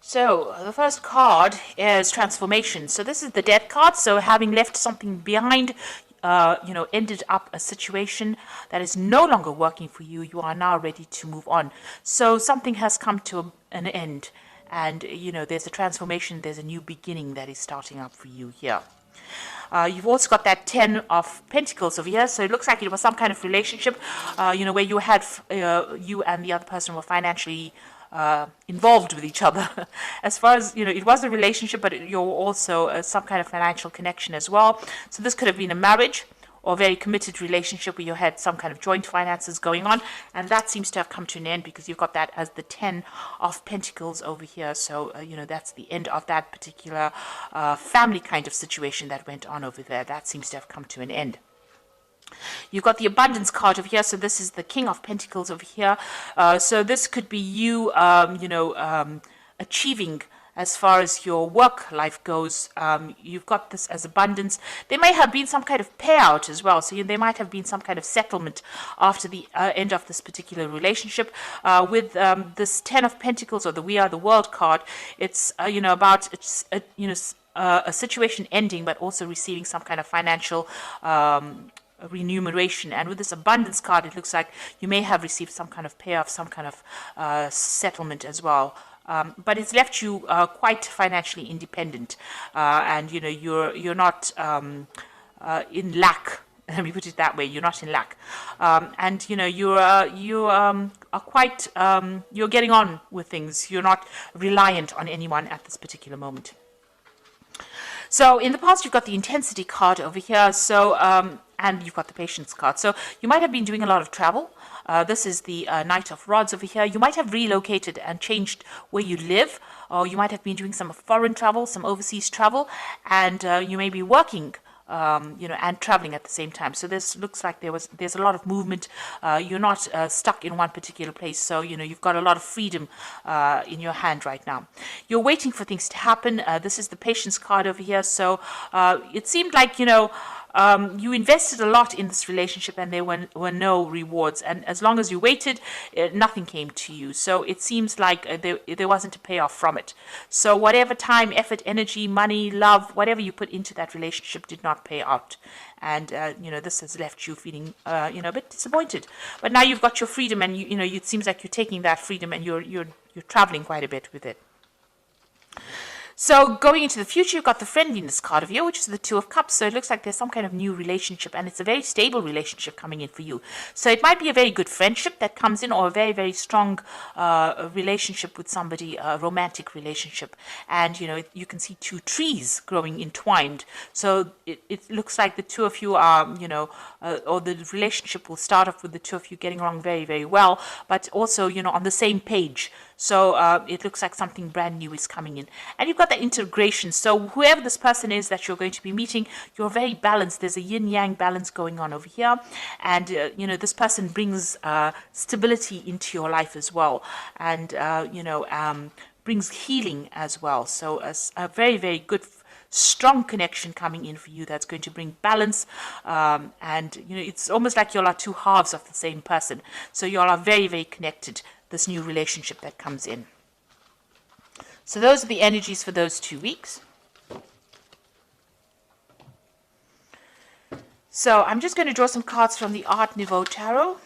So the first card is transformation. So this is the death card. So having left something behind, ended up a situation that is no longer working for you, you are now ready to move on. So something has come to an end, and there's a transformation, there's a new beginning that is starting up for you here. You've also got that 10 of Pentacles over here. So it looks like it was some kind of relationship, where you had, you and the other person were financially involved with each other. As far as, it was a relationship, but you're also some kind of financial connection as well. So this could have been a marriage or a very committed relationship where you had some kind of joint finances going on. And that seems to have come to an end because you've got that as the 10 of Pentacles over here. So, that's the end of that particular family kind of situation that went on over there. That seems to have come to an end. You've got the abundance card over here. So this is the King of Pentacles over here. So this could be you, achieving as far as your work life goes. You've got this as abundance. There may have been some kind of payout as well. So there might have been some kind of settlement after the end of this particular relationship. With this 10 of Pentacles or the We Are the World card, it's, about, a situation ending, but also receiving some kind of financial remuneration. And with this abundance card, it looks like you may have received some kind of payoff, some kind of settlement as well. But it's left you quite financially independent, and you're not in lack. Let me put it that way. You're not in lack, and you are quite you're getting on with things. You're not reliant on anyone at this particular moment. So in the past, you've got the intensity card over here. So and you've got the patience card. So you might have been doing a lot of travel. This is the Knight of Rods over here. You might have relocated and changed where you live, or you might have been doing some foreign travel, some overseas travel, and you may be working, and traveling at the same time. So this looks like there's a lot of movement. You're not stuck in one particular place. So, you've got a lot of freedom in your hand right now. You're waiting for things to happen. This is the patience card over here. So it seemed like, you invested a lot in this relationship and there were no rewards. And as long as you waited, nothing came to you. So it seems like there wasn't a payoff from it. So whatever time, effort, energy, money, love, whatever you put into that relationship did not pay out. And, this has left you feeling, a bit disappointed. But now you've got your freedom and, it seems like you're taking that freedom and you're traveling quite a bit with it. So going into the future, you've got the friendliness card of you, which is the Two of Cups. So it looks like there's some kind of new relationship, and it's a very stable relationship coming in for you. So it might be a very good friendship that comes in, or a very, very strong relationship with somebody, a romantic relationship. And, you can see two trees growing entwined. So it looks like the two of you are, or the relationship will start off with the two of you getting along very, very well, but also, on the same page. So it looks like something brand new is coming in. And you've got the integration. So whoever this person is that you're going to be meeting, you're very balanced. There's a yin-yang balance going on over here. And, this person brings stability into your life as well. And, brings healing as well. So a very, very good strong connection coming in for you that's going to bring balance, and it's almost like you all are two halves of the same person. So you all are very, very connected, this new relationship that comes in. So those are the energies for those 2 weeks. So I'm just going to draw some cards from the Art Nouveau Tarot.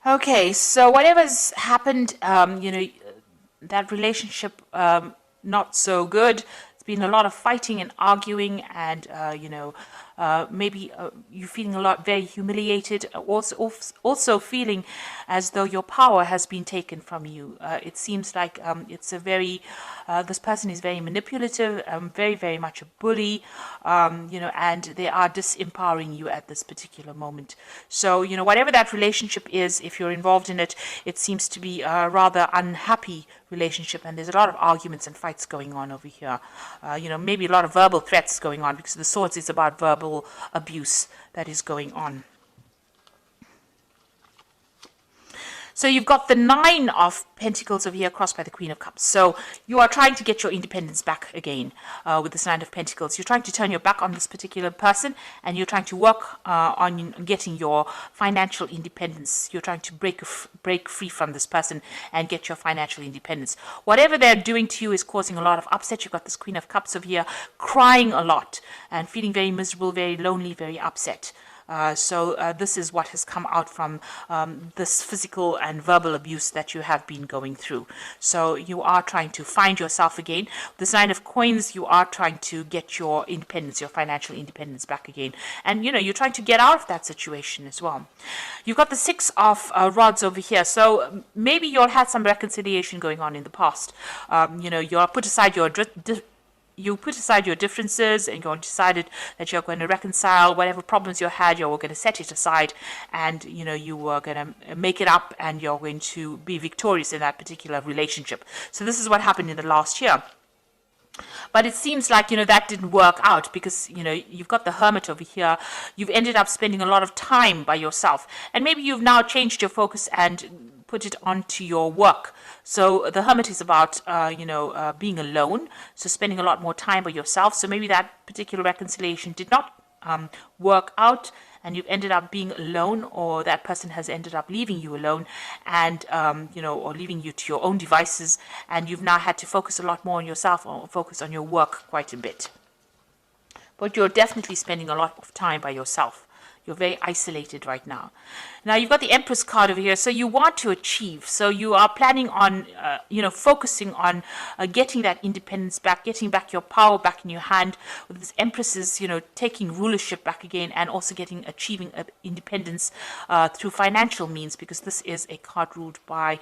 Okay, so whatever's happened, that relationship, not so good. It's been a lot of fighting and arguing and, maybe you're feeling a lot very humiliated, also feeling as though your power has been taken from you. It seems like it's a very this person is very manipulative, very, very much a bully, and they are disempowering you at this particular moment. So, whatever that relationship is, if you're involved in it, it seems to be a rather unhappy relationship, and there's a lot of arguments and fights going on over here. Maybe a lot of verbal threats going on, because the Swords is about verbal abuse that is going on. So you've got the Nine of Pentacles over here crossed by the Queen of Cups. So you are trying to get your independence back again with this Nine of Pentacles. You're trying to turn your back on this particular person, and you're trying to work on getting your financial independence. You're trying to break free from this person and get your financial independence. Whatever they're doing to you is causing a lot of upset. You've got this Queen of Cups over here crying a lot and feeling very miserable, very lonely, very upset. So this is what has come out from this physical and verbal abuse that you have been going through. So you are trying to find yourself again. This Nine of Coins, you are trying to get your independence, your financial independence back again. And, you're trying to get out of that situation as well. You've got the Six of Rods over here. So maybe you'll had some reconciliation going on in the past. You'll put aside your differences, and you decided that you're going to reconcile whatever problems you had. You're going to set it aside, and you were going to make it up, and you're going to be victorious in that particular relationship. So this is what happened in the last year. But it seems like, that didn't work out, because, you've got the Hermit over here. You've ended up spending a lot of time by yourself, and maybe you've now changed your focus and put it onto your work. So the Hermit is about, being alone, so spending a lot more time by yourself. So maybe that particular reconciliation did not work out, and you've ended up being alone, or that person has ended up leaving you alone, and, or leaving you to your own devices, and you've now had to focus a lot more on yourself, or focus on your work quite a bit. But you're definitely spending a lot of time by yourself. You're very isolated right now. Now, you've got the Empress card over here. So you want to achieve. So you are planning on, focusing on getting that independence back, getting back your power back in your hand. With this Empresses, taking rulership back again, and also achieving independence through financial means, because this is a card ruled by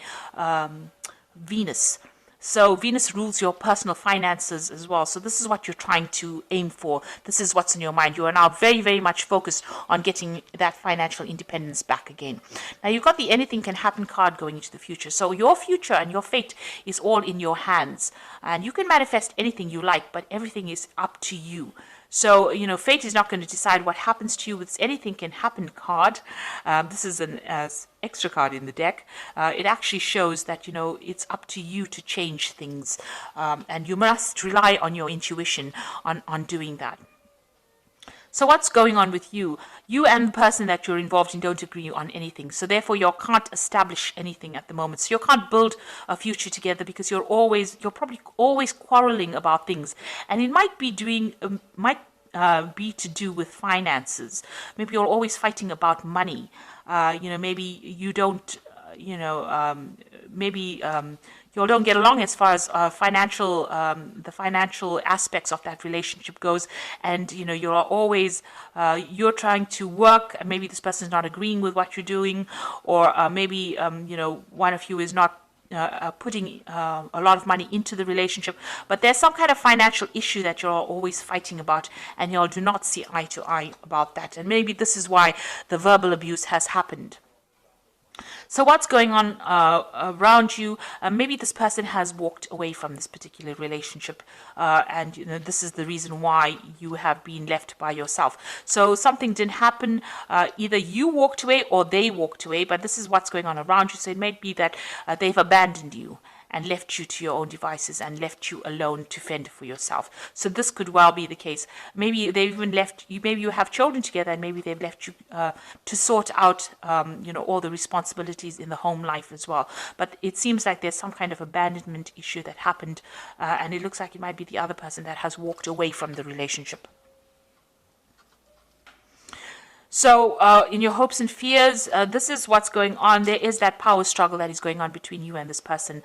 Venus. So Venus rules your personal finances as well. So this is what you're trying to aim for. This is what's in your mind. You are now very, very much focused on getting that financial independence back again. Now, you've got the Anything Can Happen card going into the future. So your future and your fate is all in your hands. And you can manifest anything you like, but everything is up to you. So, fate is not going to decide what happens to you. With this Anything Can Happen card, this is an extra card in the deck. It actually shows that, it's up to you to change things. And you must rely on your intuition on doing that. So what's going on with you? You and the person that you're involved in don't agree on anything. So therefore, you can't establish anything at the moment. So you can't build a future together, because you're probably always quarreling about things. And it might be to do with finances. Maybe you're always fighting about money. Maybe you don't, you don't get along as far as the financial aspects of that relationship goes, and you're always you're trying to work, and maybe this person is not agreeing with what you're doing, or maybe one of you is not putting a lot of money into the relationship, but there's some kind of financial issue that you're always fighting about, and you do not see eye to eye about that, and maybe this is why the verbal abuse has happened. So what's going on around you? Maybe this person has walked away from this particular relationship, and this is the reason why you have been left by yourself. So something didn't happen. Either you walked away or they walked away, but this is what's going on around you. So it may be that they've abandoned you and left you to your own devices and left you alone to fend for yourself. So this could well be the case. Maybe they've even left you, maybe you have children together, and maybe they've left you to sort out, all the responsibilities in the home life as well. But it seems like there's some kind of abandonment issue that happened, and it looks like it might be the other person that has walked away from the relationship. So in your hopes and fears, this is what's going on. There is that power struggle that is going on between you and this person.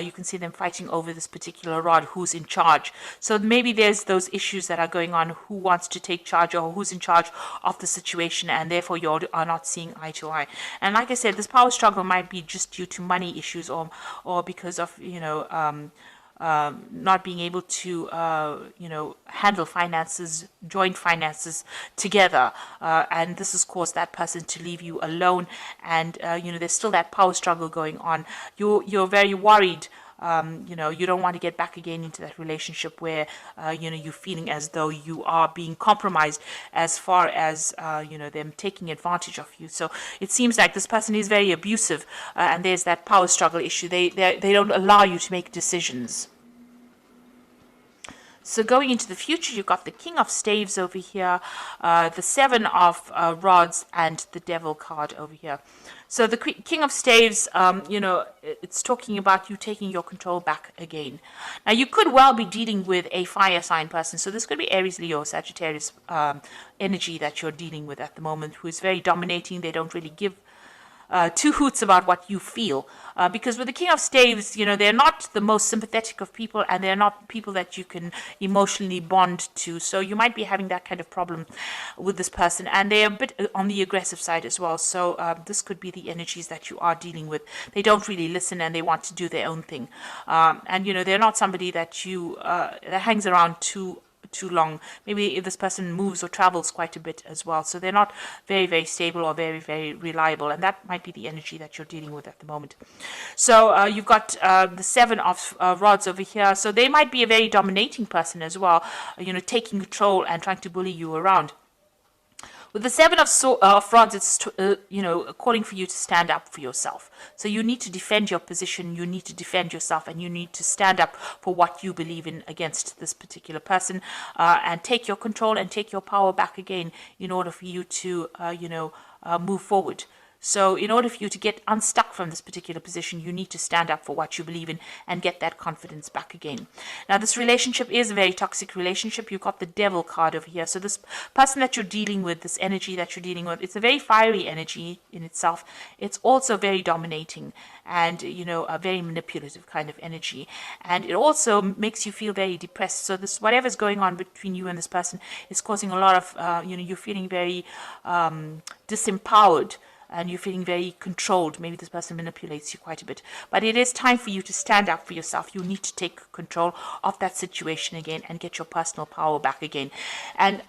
You can see them fighting over this particular rod, who's in charge. So maybe there's those issues that are going on, who wants to take charge or who's in charge of the situation, and therefore you are not seeing eye to eye. And like I said, this power struggle might be just due to money issues, or because of, not being able to, handle finances, joint finances together. And this has caused that person to leave you alone. And, there's still that power struggle going on. You're very worried. You don't want to get back again into that relationship where, you're feeling as though you are being compromised as far as, them taking advantage of you. So it seems like this person is very abusive, and there's that power struggle issue. They don't allow you to make decisions. So going into the future, you've got the King of Staves over here, the Seven of Rods, and the Devil card over here. So the King of Staves, it's talking about you taking your control back again. Now, you could well be dealing with a fire sign person. So this could be Aries, Leo, Sagittarius energy that you're dealing with at the moment, who is very dominating. They don't really give two hoots about what you feel, because with the King of Staves, they're not the most sympathetic of people, and they're not people that you can emotionally bond to. So you might be having that kind of problem with this person, and they're a bit on the aggressive side as well. So this could be the energies that you are dealing with. They don't really listen, and they want to do their own thing, and they're not somebody that that hangs around too long. Maybe if this person moves or travels quite a bit as well. So they're not very, very stable or very, very reliable. And that might be the energy that you're dealing with at the moment. So you've got the Seven of Rods over here. So they might be a very dominating person as well, taking control and trying to bully you around. With the Seven of Rods, it's calling for you to stand up for yourself. So you need to defend your position, you need to defend yourself, and you need to stand up for what you believe in against this particular person, and take your control and take your power back again in order for you to, move forward. So in order for you to get unstuck from this particular position, you need to stand up for what you believe in and get that confidence back again. Now, this relationship is a very toxic relationship. You've got the Devil card over here. So this person that you're dealing with, this energy that you're dealing with, it's a very fiery energy in itself. It's also very dominating and, a very manipulative kind of energy. And it also makes you feel very depressed. So this, whatever's going on between you and this person is causing a lot of, you're feeling very disempowered, and you're feeling very controlled. Maybe this person manipulates you quite a bit. But it is time for you to stand up for yourself. You need to take control of that situation again and get your personal power back again. And,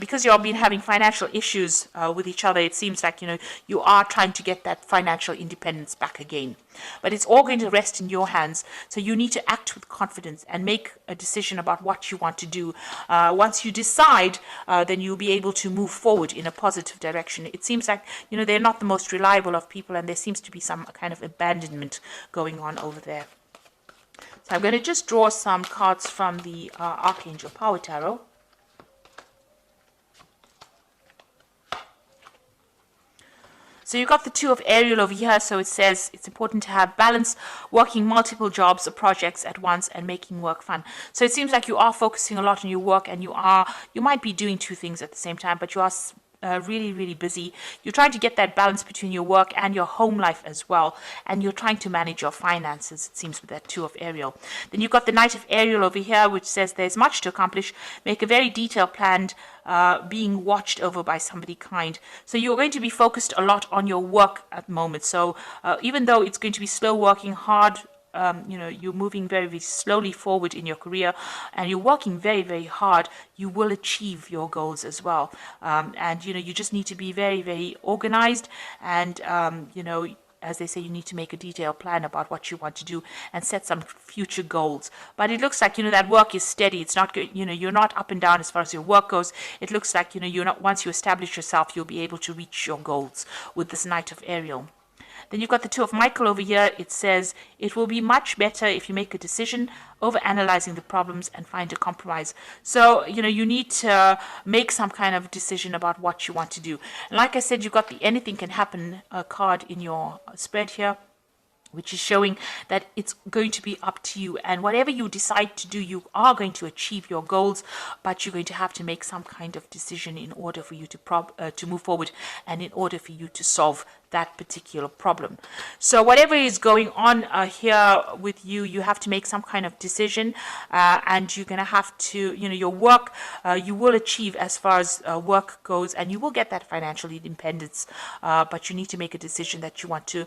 because you've been having financial issues with each other, it seems like, you are trying to get that financial independence back again. But it's all going to rest in your hands. So you need to act with confidence and make a decision about what you want to do. Once you decide, then you'll be able to move forward in a positive direction. It seems like, they're not the most reliable of people, and there seems to be some kind of abandonment going on over there. So I'm going to just draw some cards from the Archangel Power Tarot. So you've got the Two of Ariel over here. So it says it's important to have balance, working multiple jobs or projects at once and making work fun. So it seems like you are focusing a lot on your work, and you might be doing two things at the same time, but you are really, really busy. You're trying to get that balance between your work and your home life as well, and you're trying to manage your finances, it seems, with that Two of Ariel. Then you've got the Knight of Ariel over here, which says there's much to accomplish. Make a very detailed plan, being watched over by somebody kind. So you're going to be focused a lot on your work at the moment. So even though it's going to be slow working, hard, you're moving very, very slowly forward in your career, and you're working very, very hard, you will achieve your goals as well. And, you just need to be very, very organized, and, as they say, you need to make a detailed plan about what you want to do and set some future goals. But it looks like, that work is steady. It's not, you're not up and down as far as your work goes. It looks like, you're not, once you establish yourself, you'll be able to reach your goals with this Knight of Ariel. Then you've got the Two of Michael over here. It says, it will be much better if you make a decision over analyzing the problems and find a compromise. So, you need to make some kind of decision about what you want to do. And like I said, you've got the anything can happen card in your spread here. which is showing that it's going to be up to you, and whatever you decide to do, you are going to achieve your goals, but you're going to have to make some kind of decision in order for you to move forward, and in order for you to solve that particular problem. So whatever is going on here with you, you have to make some kind of decision, and you're going to have to, your work, you will achieve as far as work goes, and you will get that financial independence, but you need to make a decision that you want to,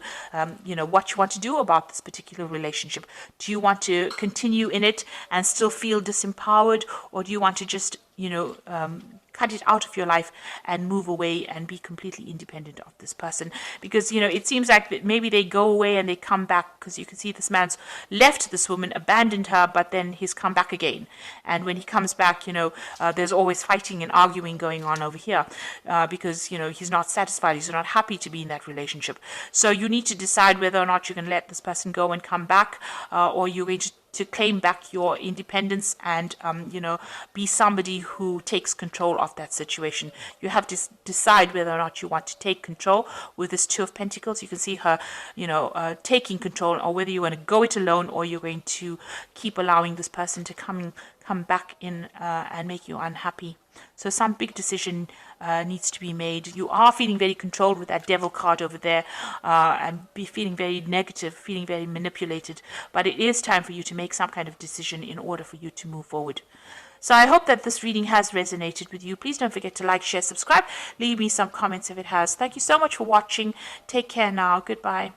what you want to do about this particular relationship. Do you want to continue in it and still feel disempowered, or do you want to just, cut it out of your life and move away and be completely independent of this person? Because it seems like maybe they go away and they come back, because you can see this man's left this woman, abandoned her, but then he's come back again. And when he comes back, there's always fighting and arguing going on over here, because he's not satisfied, he's not happy to be in that relationship. So you need to decide whether or not you're going to let this person go and come back, or you're going to claim back your independence and be somebody who takes control of that situation. You have to decide whether or not you want to take control. With this Two of Pentacles, you can see her taking control, or whether you want to go it alone, or you're going to keep allowing this person to come back in and make you unhappy. So some big decision needs to be made. You are feeling very controlled with that Devil card over there, and be feeling very negative, feeling very manipulated. But it is time for you to make some kind of decision in order for you to move forward. So I hope that this reading has resonated with you. Please don't forget to like, share, subscribe. Leave me some comments if it has. Thank you so much for watching. Take care now. Goodbye.